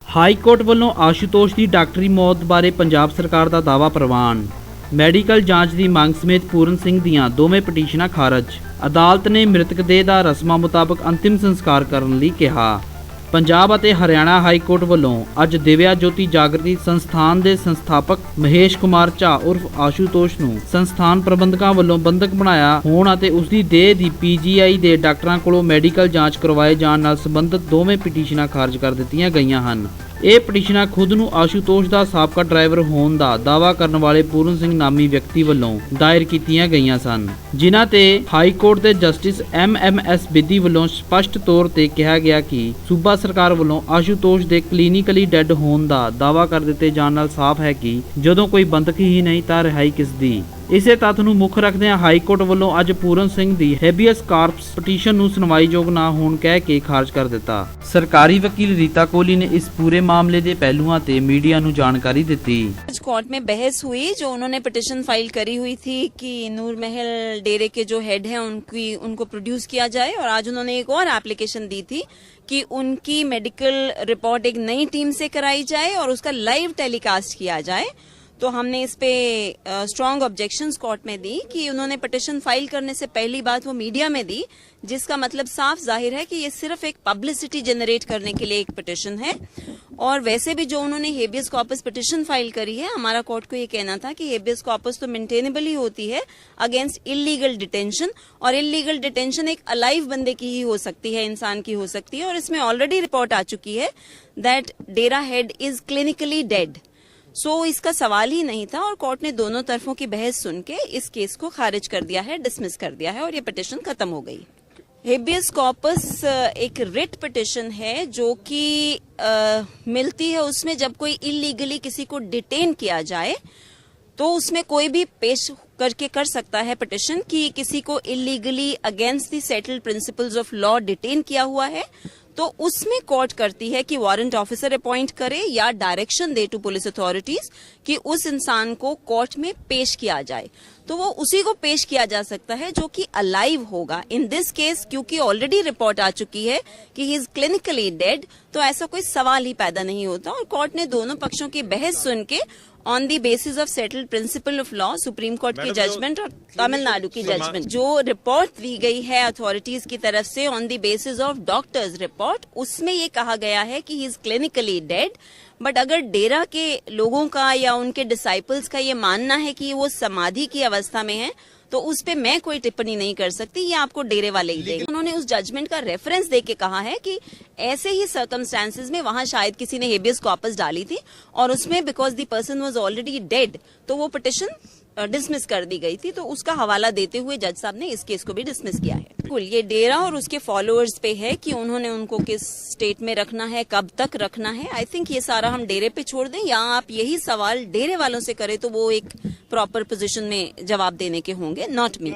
High court ਵੱਲੋਂ आशुतोष की डॉक्टरी मौत बारे पंजाब सरकार का दावा प्रवान। मैडिकल जांच की मांग समेत पूरन सिंह दीआं दोवें पटीशनां खारज। अदालत ने मृतक देह दा रस्मां मुताबक अंतिम संस्कार करन लई कहा। पंजाब ਅਤੇ हरियाणा हाई कोर्ट ਵੱਲੋਂ ਅੱਜ दिव्या ज्योति जागृति संस्थान के संस्थापक महेश कुमार झा उर्फ आशुतोष ਨੂੰ संस्थान प्रबंधकों ਵੱਲੋਂ ਬੰਧਕ ਬਣਾਇਆ ਹੋਣ ਅਤੇ ਉਸ ਦੀ ਦੇਹ ਦੀ PGI ਦੇ ਡਾਕਟਰਾਂ ਕੋਲੋਂ ਮੈਡੀਕਲ ਜਾਂਚ ਕਰਵਾਏ ਜਾਣ ਨਾਲ ਸੰਬੰਧਿਤ ਦੋਵੇਂ ਪਟੀਸ਼ਨਾਂ ਖਾਰਜ ਕਰ ਦਿੱਤੀਆਂ ਗਈਆਂ ਹਨ। ਇਹ ਪਟੀਸ਼ਨਾਂ ਖੁਦ ਨੂੰ ਆਸ਼ੂਤੋਸ਼ ਦਾ ਸਾਬਕਾ ਡਰਾਈਵਰ ਹੋਣ ਦਾ ਦਾਅਵਾ ਕਰਨ ਵਾਲੇ ਪੂਰਨ ਸਿੰਘ ਨਾਮੀ ਵਿਅਕਤੀ ਵੱਲੋਂ ਦਾਇਰ ਕੀਤੀਆਂ ਗਈਆਂ ਸਨ, ਜਿਨ੍ਹਾਂ ਤੇ ਹਾਈ ਕੋਰਟ ਦੇ ਜਸਟਿਸ MMS ਬਿੱਦੀ ਵੱਲੋਂ ਸਪਸ਼ਟ ਤੌਰ ਤੇ ਕਿਹਾ ਗਿਆ ਕਿ ਸੂਬਾ ਸਰਕਾਰ ਵੱਲੋਂ ਆਸ਼ੂਤੋਸ਼ ਦੇ ਕਲੀਨਿਕਲੀ ਡੈੱਡ ਹੋਣ ਦਾ ਦਾਅਵਾ ਕਰ ਦਿੱਤੇ ਜਾਣ ਨਾਲ ਸਾਫ਼ ਹੈ ਕਿ ਜਦੋਂ ਕੋਈ ਬੰਦਕ ਹੀ ਨਹੀਂ ਤਾਂ ਰਿਹਾਈ ਕਿਸ ਦੀ। इसे तत्थ ਨੂੰ ਮੁੱਖ ਰੱਖਦਿਆਂ ਹਾਈ ਕੋਰਟ ਵੱਲੋਂ ਅੱਜ ਪੂਰਨ ਸਿੰਘ ਦੀ ਹੈਬੀਅਸ ਕਾਰਪਸ ਪਟੀਸ਼ਨ ਨੂੰ ਸੁਣਵਾਈਯੋਗ ਨਾ ਹੋਣ ਕਹਿ ਕੇ ਖਾਰਜ ਕਰ ਦਿੱਤਾ। ਸਰਕਾਰੀ वकील रीता कोहली ने इस पूरे मामले के पहलुओं ते मीडिया ਨੂੰ ਜਾਣਕਾਰੀ ਦਿੱਤੀ। आज कोर्ट में बहस हुई, जो उन्होंने पिटिशन फाइल करी हुई थी कि नूर महल डेरे के जो हेड हैं उनको प्रोड्यूस किया जाए, और आज उन्होंने एक और एप्लीकेशन दी थी कि उनकी मेडिकल रिपोर्ट एक नई टीम से कराई जाए और उसका लाइव टेलीकास्ट किया जाए। तो हमने इस पे स्ट्रॉन्ग ऑब्जेक्शंस कोर्ट में दी कि उन्होंने पिटिशन फाइल करने से पहली बात वो मीडिया में दी, जिसका मतलब साफ जाहिर है कि ये सिर्फ एक पब्लिसिटी जनरेट करने के लिए एक पिटिशन है। और वैसे भी जो उन्होंने हेबियस कॉर्पस पिटिशन फाइल करी है, हमारा कोर्ट को ये कहना था कि हेबियस कॉर्पस तो मेंटेनेबल ही होती है अगेंस्ट इलीगल डिटेंशन, और इलीगल डिटेंशन एक अलाइव बंदे की ही हो सकती है, इंसान की हो सकती है। और इसमें ऑलरेडी रिपोर्ट आ चुकी है that Dera head is clinically dead. So इसका सवाल ही नहीं था, और कोर्ट ने दोनों तरफों की बहस सुन के इस केस को खारिज कर दिया है, डिसमिस कर दिया है, और ये पिटिशन खत्म हो गई। हेबियस कॉर्पस एक रिट पिटिशन है जो कि मिलती है उसमें जब कोई इलीगली किसी को डिटेन किया जाए तो उसमें कोई भी पेश करके कर सकता है पिटिशन कि किसी को illegally against the settled principles of law detain किया हुआ है। तो उसमें कोर्ट करती है कि वारंट ऑफिसर अपॉइंट करे या डायरेक्शन दे टू पुलिस अथॉरिटीज कि उस इंसान को कोर्ट में पेश किया जाए। तो वो उसी को पेश किया जा सकता है जो कि अलाइव होगा। इन दिस केस क्योंकि ऑलरेडी रिपोर्ट आ चुकी है कि ही इज क्लिनिकली डेड, तो ऐसा कोई सवाल ही पैदा नहीं होता। और कोर्ट ने दोनों पक्षों की बहस सुन के on the basis of settled principle of law, supreme court की जजमेंट और तमिलनाडु की जजमेंट, जो रिपोर्ट दी गई है अथॉरिटीज की तरफ से on the basis of doctors report, उसमें ये कहा गया है कि he is clinically dead. But अगर डेरा के लोगों का या उनके डिसाइपल्स का ये मानना है कि वो समाधि की अवस्था में है, तो उस पे मैं कोई टिप्पणी नहीं कर सकती, ये आपको डेरे वाले ही देंगे। उन्होंने उस जजमेंट का रेफरेंस देके कहा है कि ऐसे ही सर्कमस्टेंसेस में वहां शायद किसी ने हेबियस कॉर्पस डाली थी और उसमें because the person was already dead तो वो पिटिशन डिसमिस कर दी गई थी। तो उसका हवाला देते हुए जज साहब ने इस केस को भी डिसमिस किया है। बिल्कुल ये डेरा और उसके फॉलोअर्स पे है कि उन्होंने उनको किस स्टेट में रखना है, कब तक रखना है। आई थिंक ये सारा हम डेरे पे छोड़ दें, या आप यही सवाल डेरे वालों से करें तो वो एक प्रॉपर पोजीशन में जवाब देने के होंगे, नॉट मी।